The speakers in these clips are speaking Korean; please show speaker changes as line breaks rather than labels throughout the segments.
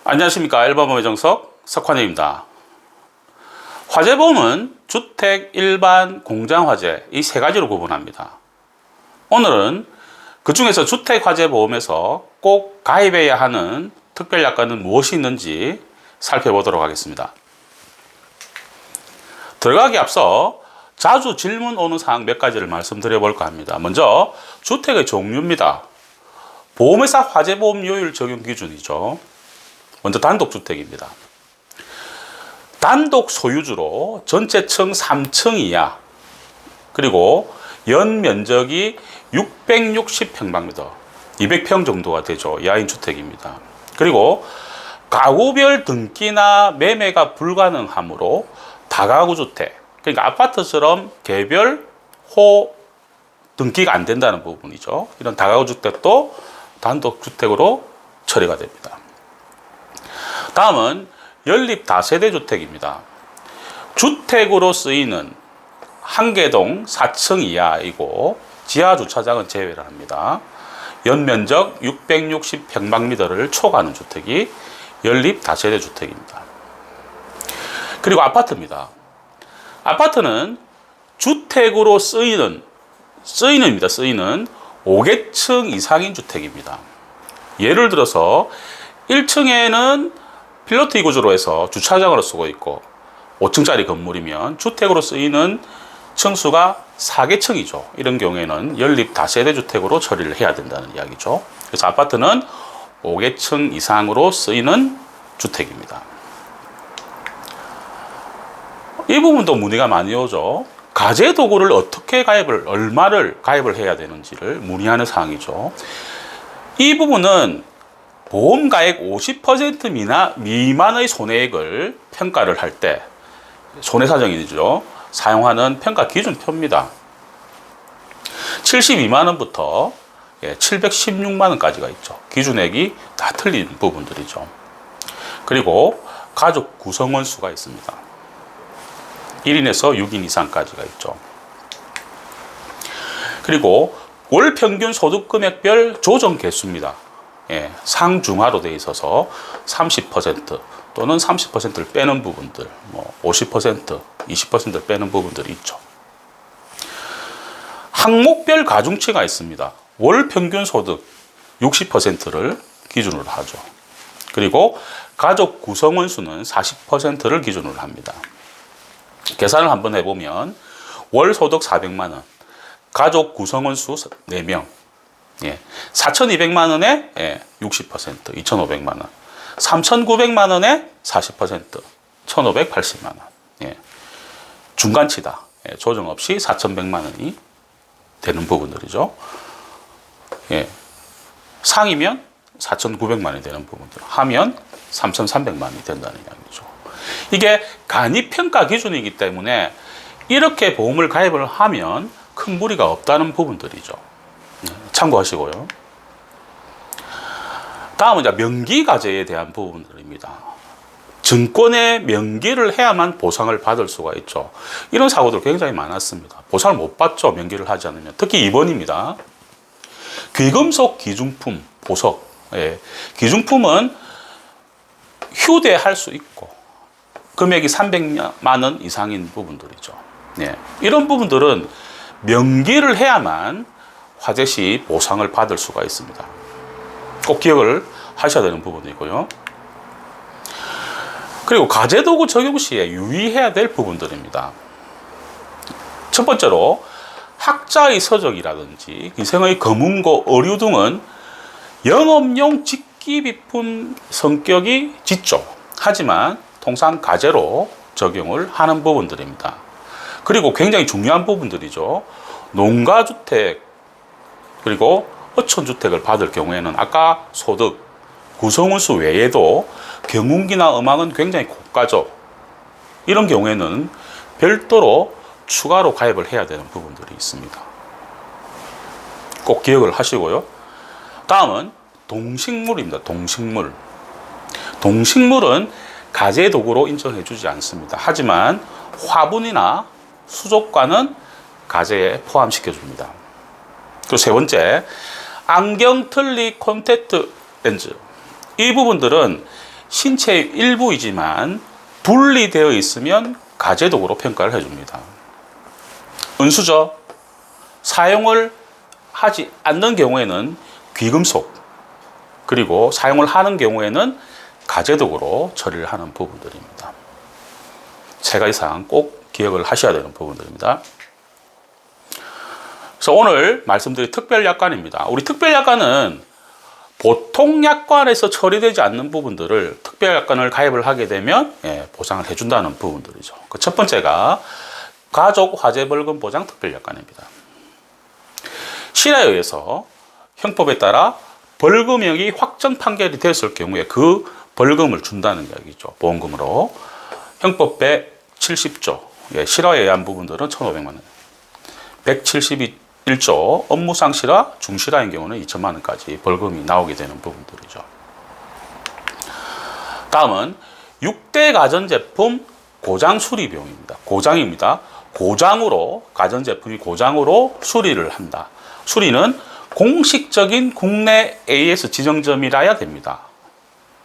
안녕하십니까. 알바보험의 정석 석환입니다. 화재보험은 주택, 일반, 공장화재 이 세 가지로 구분합니다. 오늘은 그 중에서 주택화재보험에서 꼭 가입해야 하는 특별약관은 무엇이 있는지 살펴보도록 하겠습니다. 들어가기 앞서 자주 질문 오는 사항 몇 가지를 말씀드려 볼까 합니다. 먼저 주택의 종류입니다. 보험회사 화재보험료율 적용 기준이죠. 먼저 단독주택입니다. 단독 소유주로 전체 층 3층 이하, 그리고 연 면적이 660평방미터, 200평 정도가 되죠. 야인 주택입니다. 그리고 가구별 등기나 매매가 불가능하므로 다가구 주택, 그러니까 아파트처럼 개별 호 등기가 안 된다는 부분이죠. 이런 다가구 주택도 단독 주택으로 처리가 됩니다. 다음은 연립 다세대 주택입니다. 주택으로 쓰이는 한개동 4층 이하이고 지하 주차장은 제외를 합니다. 연면적 660평방미터를 초과하는 주택이 연립 다세대 주택입니다. 그리고 아파트입니다. 아파트는 주택으로 쓰이는 5개층 이상인 주택입니다. 예를 들어서 1층에는 필로티 구조로 해서 주차장으로 쓰고 있고 5층짜리 건물이면 주택으로 쓰이는 층수가 4개층이죠. 이런 경우에는 연립 다세대 주택으로 처리를 해야 된다는 이야기죠. 그래서 아파트는 5개층 이상으로 쓰이는 주택입니다. 이 부분도 문의가 많이 오죠. 가재 도구를 어떻게 얼마를 가입을 해야 되는지를 문의하는 사항이죠. 이 부분은 보험 가액 50% 미만의 손해액을 평가를 할 때 손해사정이죠. 사용하는 평가 기준표입니다. 72만 원부터 716만 원까지가 있죠. 기준액이 다 틀린 부분들이죠. 그리고 가족 구성원 수가 있습니다. 1인에서 6인 이상까지가 있죠. 그리고 월 평균 소득 금액별 조정 개수입니다. 상중하로 되어 있어서 30% 또는 30%를 빼는 부분들, 50%, 20%를 빼는 부분들이 있죠. 항목별 가중치가 있습니다. 월 평균 소득 60%를 기준으로 하죠. 그리고 가족 구성원 수는 40%를 기준으로 합니다. 계산을 한번 해보면 월 소득 400만 원, 가족 구성원 수 4명, 4,200만 원에 60%, 2,500만 원, 3,900만 원에 40%, 1,580만 원. 중간치다. 조정 없이 4,100만 원이 되는 부분들이죠. 상이면 4,900만 원이 되는 부분들, 하면 3,300만 원이 된다는 이야기죠. 이게 간이평가 기준이기 때문에 이렇게 보험을 가입을 하면 큰 무리가 없다는 부분들이죠. 참고하시고요. 다음은 이제 명기가재에 대한 부분들입니다. 증권에 명기를 해야만 보상을 받을 수가 있죠. 이런 사고들 굉장히 많았습니다. 보상을 못 받죠. 명기를 하지 않으면. 특히 2번입니다. 귀금속 기중품 보석. 기중품은 휴대할 수 있고 금액이 300만 원 이상인 부분들이죠. 이런 부분들은 명기를 해야만 화재 시 보상을 받을 수가 있습니다. 꼭 기억을 하셔야 되는 부분이고요. 그리고 가재도구 적용 시에 유의해야 될 부분들입니다. 첫 번째로 학자의 서적이라든지 기생의 검은고, 의류 등은 영업용 직기 비품 성격이 짙죠. 하지만 통상 가재로 적용을 하는 부분들입니다. 그리고 굉장히 중요한 부분들이죠. 농가주택 그리고 어촌주택을 받을 경우에는 아까 소득, 구성원 수 외에도 경운기나 음악은 굉장히 고가죠. 이런 경우에는 별도로 추가로 가입을 해야 되는 부분들이 있습니다. 꼭 기억을 하시고요. 다음은 동식물입니다. 동식물. 동식물은 가재 도구로 인정해 주지 않습니다. 하지만 화분이나 수족관은 가제에 포함시켜줍니다. 그리고 세 번째, 안경, 틀니, 콘택트 렌즈. 이 부분들은 신체의 일부이지만 분리되어 있으면 가제독으로 평가를 해줍니다. 은수저, 사용을 하지 않는 경우에는 귀금속, 그리고 사용을 하는 경우에는 가제독으로 처리를 하는 부분들입니다. 세 가지 사항 꼭 기억을 하셔야 되는 부분들입니다. 그래서 오늘 말씀드린 특별약관입니다. 우리 특별약관은 보통 약관에서 처리되지 않는 부분들을 특별약관을 가입을 하게 되면 보상을 해준다는 부분들이죠. 그 첫 번째가 가족 화재벌금 보장 특별약관입니다. 실화에 의해서 형법에 따라 벌금형이 확정 판결이 됐을 경우에 그 벌금을 준다는 이야기죠. 보험금으로. 형법 170조, 실화에 의한 부분들은 1,500만 원. 171조, 업무상 실화, 중실화인 경우는 2천만 원까지 벌금이 나오게 되는 부분들이죠. 다음은 6대 가전제품 고장 수리 비용입니다. 고장입니다. 고장으로, 가전제품이 고장으로 수리를 한다. 수리는 공식적인 국내 AS 지정점이라야 됩니다.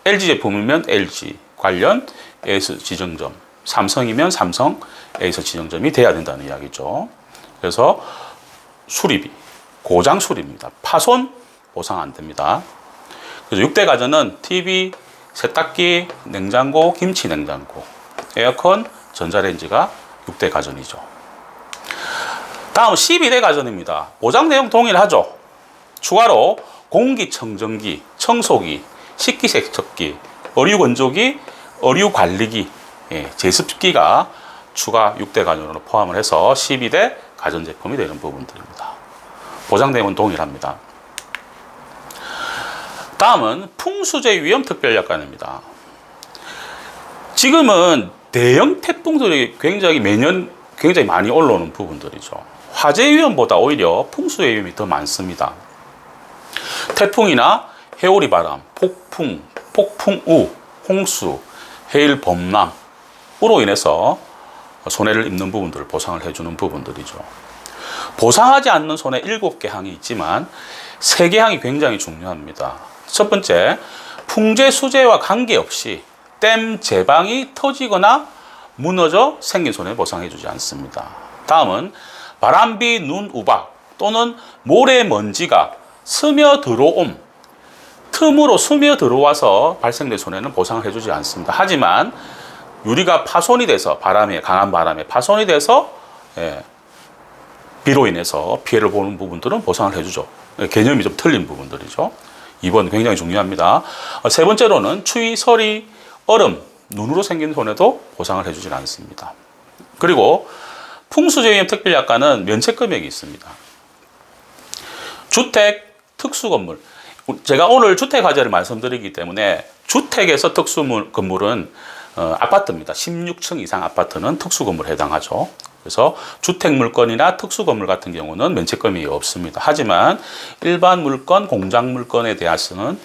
LG 제품이면 LG 관련 AS 지정점, 삼성이면 삼성 AS 지정점이 돼야 된다는 이야기죠. 그래서 수리비, 고장 수리입니다. 파손 보상 안 됩니다. 그래서 6대 가전은 TV, 세탁기, 냉장고, 김치 냉장고, 에어컨, 전자레인지가 6대 가전이죠. 다음 12대 가전입니다. 보장 내용 동일하죠. 추가로 공기청정기, 청소기, 식기세척기, 어류건조기, 어류관리기, 제습기가 추가 6대 가전으로 포함을 해서 12대 가전제품이 되는 부분들입니다. 보장 내용은 동일합니다. 다음은 풍수재 위험 특별약관입니다. 지금은 대형 태풍들이 매년 굉장히 많이 올라오는 부분들이죠. 화재 위험보다 오히려 풍수의 위험이 더 많습니다. 태풍이나 해오리 바람, 폭풍, 폭풍우, 홍수, 해일 범람으로 인해서 손해를 입는 부분들을 보상을 해주는 부분들이죠. 보상하지 않는 손해 7개 항이 있지만 3개 항이 굉장히 중요합니다. 첫 번째, 풍재 수재와 관계없이 댐 제방이 터지거나 무너져 생긴 손해 보상해주지 않습니다. 다음은 바람비, 눈, 우박 또는 모래먼지가 스며들어옴, 틈으로 스며들어와서 발생된 손해는 보상을 해주지 않습니다. 하지만 유리가 파손이 돼서 강한 바람에 파손이 돼서 비로 인해서 피해를 보는 부분들은 보상을 해주죠. 개념이 좀 틀린 부분들이죠. 2번 굉장히 중요합니다. 세 번째로는 추위, 서리, 얼음, 눈으로 생긴 손해도 보상을 해주질 않습니다. 그리고 풍수재위험 특별약관은 면책금액이 있습니다. 주택, 특수건물. 제가 오늘 주택화재를 말씀드리기 때문에 주택에서 특수건물은 아파트입니다. 16층 이상 아파트는 특수건물에 해당하죠. 그래서 주택물건이나 특수건물 같은 경우는 면책금액이 없습니다. 하지만 일반 물건, 공장 물건에 대해서는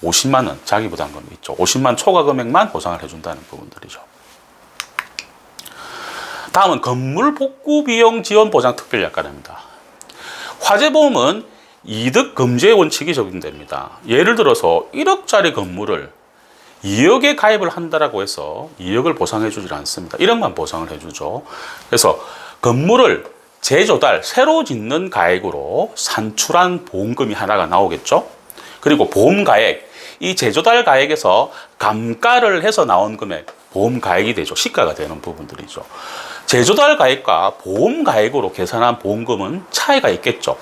50만 원 자기부담금이 있죠. 50만 초과 금액만 보상을 해준다는 부분들이죠. 다음은 건물 복구 비용 지원 보장 특별약관입니다. 화재보험은 이득 금지의 원칙이 적용됩니다. 예를 들어서 1억짜리 건물을 2억에 가입을 한다라고 해서 2억을 보상해 주질 않습니다. 1억만 보상을 해주죠. 그래서 건물을 재조달, 새로 짓는 가액으로 산출한 보험금이 하나가 나오겠죠. 그리고 보험가액, 이 재조달 가액에서 감가를 해서 나온 금액, 보험가액이 되죠. 시가가 되는 부분들이죠. 재조달 가액과 보험가액으로 계산한 보험금은 차이가 있겠죠.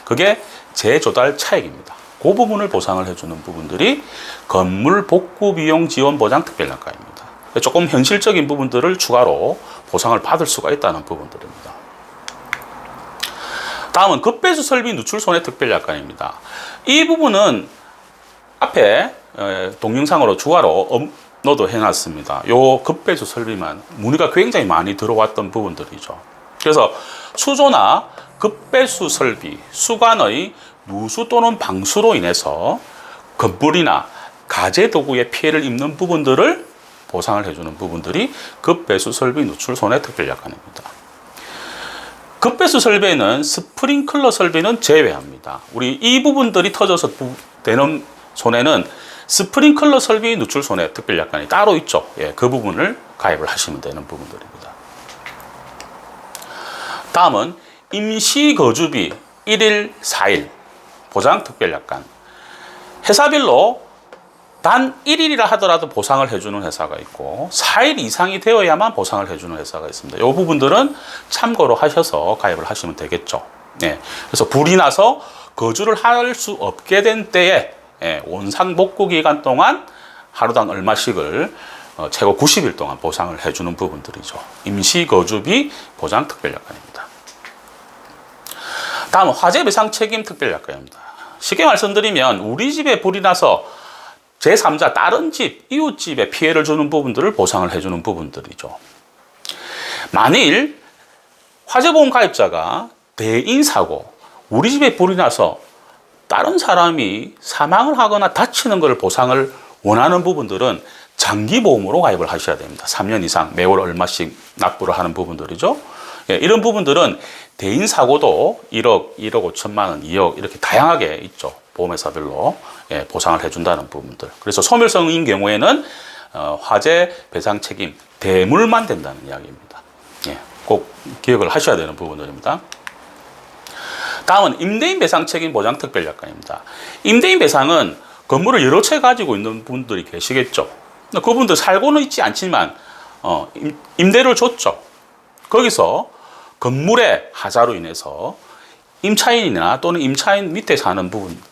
그게 재조달 차익입니다. 그 부분을 보상을 해주는 부분들이 건물 복구 비용 지원 보장 특별약관입니다. 조금 현실적인 부분들을 추가로 보상을 받을 수가 있다는 부분들입니다. 다음은 급배수 설비 누출 손해 특별약관입니다. 이 부분은 앞에 동영상으로 추가로 업로드 해놨습니다. 요 급배수 설비만 문의가 굉장히 많이 들어왔던 부분들이죠. 그래서 수조나 급배수 설비, 수관의 누수 또는 방수로 인해서 건물이나 가재 도구에 피해를 입는 부분들을 보상을 해주는 부분들이 급배수 설비 누출 손해 특별약관입니다. 급배수 설비에는 스프링클러 설비는 제외합니다. 우리 이 부분들이 터져서 되는 손해는 스프링클러 설비 누출 손해 특별약관이 따로 있죠. 예, 그 부분을 가입을 하시면 되는 부분들입니다. 다음은 임시거주비 1일 4일 보장 특별약관. 회사별로 단 1일이라 하더라도 보상을 해주는 회사가 있고 4일 이상이 되어야만 보상을 해주는 회사가 있습니다. 이 부분들은 참고로 하셔서 가입을 하시면 되겠죠. 예, 그래서 불이 나서 거주를 할 수 없게 된 때에 원상 복구 기간 동안 하루당 얼마씩을 최고 90일 동안 보상을 해주는 부분들이죠. 임시거주비 보장 특별약관입니다. 다음은 화재 배상 책임 특별약관입니다. 쉽게 말씀드리면 우리 집에 불이 나서 제3자 다른 집, 이웃집에 피해를 주는 부분들을 보상을 해주는 부분들이죠. 만일 화재보험 가입자가 대인사고 우리 집에 불이 나서 다른 사람이 사망을 하거나 다치는 것을 보상을 원하는 부분들은 장기보험으로 가입을 하셔야 됩니다. 3년 이상 매월 얼마씩 납부를 하는 부분들이죠. 예, 이런 부분들은 대인사고도 1억, 1억 5천만 원, 2억 이렇게 다양하게 있죠. 보험회사별로 보상을 해준다는 부분들. 그래서 소멸성인 경우에는 화재 배상 책임 대물만 된다는 이야기입니다. 예, 꼭 기억을 하셔야 되는 부분들입니다. 다음은 임대인 배상 책임 보장 특별약관입니다. 임대인 배상은 건물을 여러 채 가지고 있는 분들이 계시겠죠. 그분들 살고는 있지 않지만 임대를 줬죠. 거기서 건물의 하자로 인해서 임차인이나 또는 임차인 밑에 사는 부분들이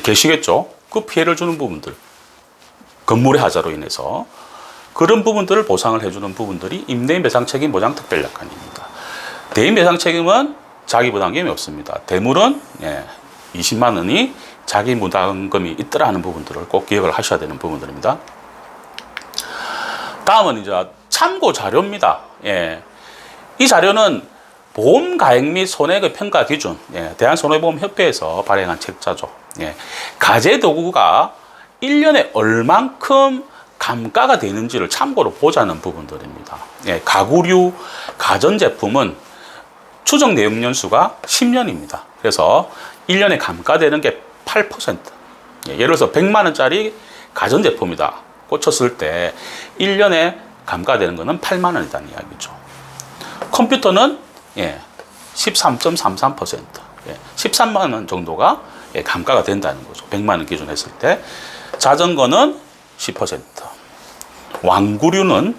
계시겠죠. 그 피해를 주는 부분들, 건물의 하자로 인해서 그런 부분들을 보상을 해주는 부분들이 임대인 배상 책임 보장 특별약관입니다. 대인 배상 책임은 자기 부담금이 없습니다. 대물은 20만 원이 자기 부담금이 있더라 하는 부분들을 꼭 기억을 하셔야 되는 부분들입니다. 다음은 이제 참고 자료입니다. 이 자료는 보험 가액 및 손해의 평가 기준, 대한손해보험협회에서 발행한 책자죠. 가재 도구가 1년에 얼만큼 감가가 되는지를 참고로 보자는 부분들입니다. 가구류, 가전제품은 추정 내역 연수가 10년입니다. 그래서 1년에 감가되는 게 8%. 예를 들어서 100만 원짜리 가전제품이다. 꽂혔을 때 1년에 감가되는 것은 8만 원이라는 이야기죠. 컴퓨터는 13.33%. 13만 원 정도가 감가가 된다는 거죠. 100만 원 기준 했을 때. 자전거는 10%. 왕구류는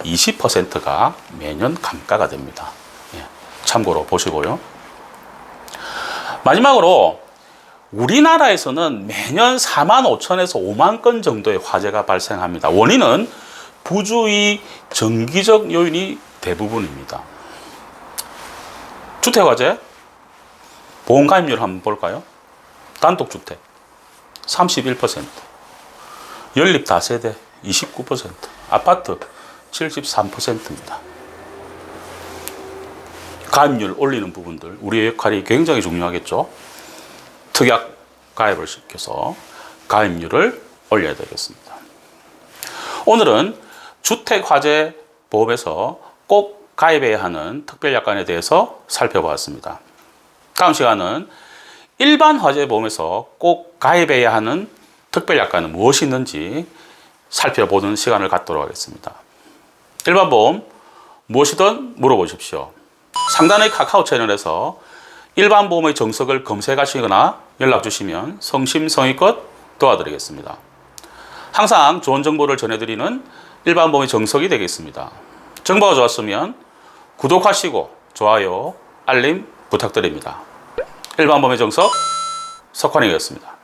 20%가 매년 감가가 됩니다. 참고로 보시고요. 마지막으로 우리나라에서는 매년 4만 5천에서 5만 건 정도의 화재가 발생합니다. 원인은 부주의, 정기적 요인이 대부분입니다. 주택화재, 보험가입률 한번 볼까요? 단독주택 31%, 연립다세대 29%, 아파트 73%입니다. 가입률 올리는 부분들, 우리의 역할이 굉장히 중요하겠죠. 특약 가입을 시켜서 가입률을 올려야 되겠습니다. 오늘은 주택화재 보험에서 꼭 가입해야 하는 특별약관에 대해서 살펴보았습니다. 다음 시간은 일반 화재보험에서 꼭 가입해야 하는 특별약관은 무엇이 있는지 살펴보는 시간을 갖도록 하겠습니다. 일반 보험 무엇이든 물어보십시오. 상단의 카카오 채널에서 일반 보험의 정석을 검색하시거나 연락 주시면 성심성의껏 도와드리겠습니다. 항상 좋은 정보를 전해드리는 일반 보험의 정석이 되겠습니다. 정보가 좋았으면 구독하시고 좋아요, 알림 부탁드립니다. 일반 보험의 정석 석환이었습니다.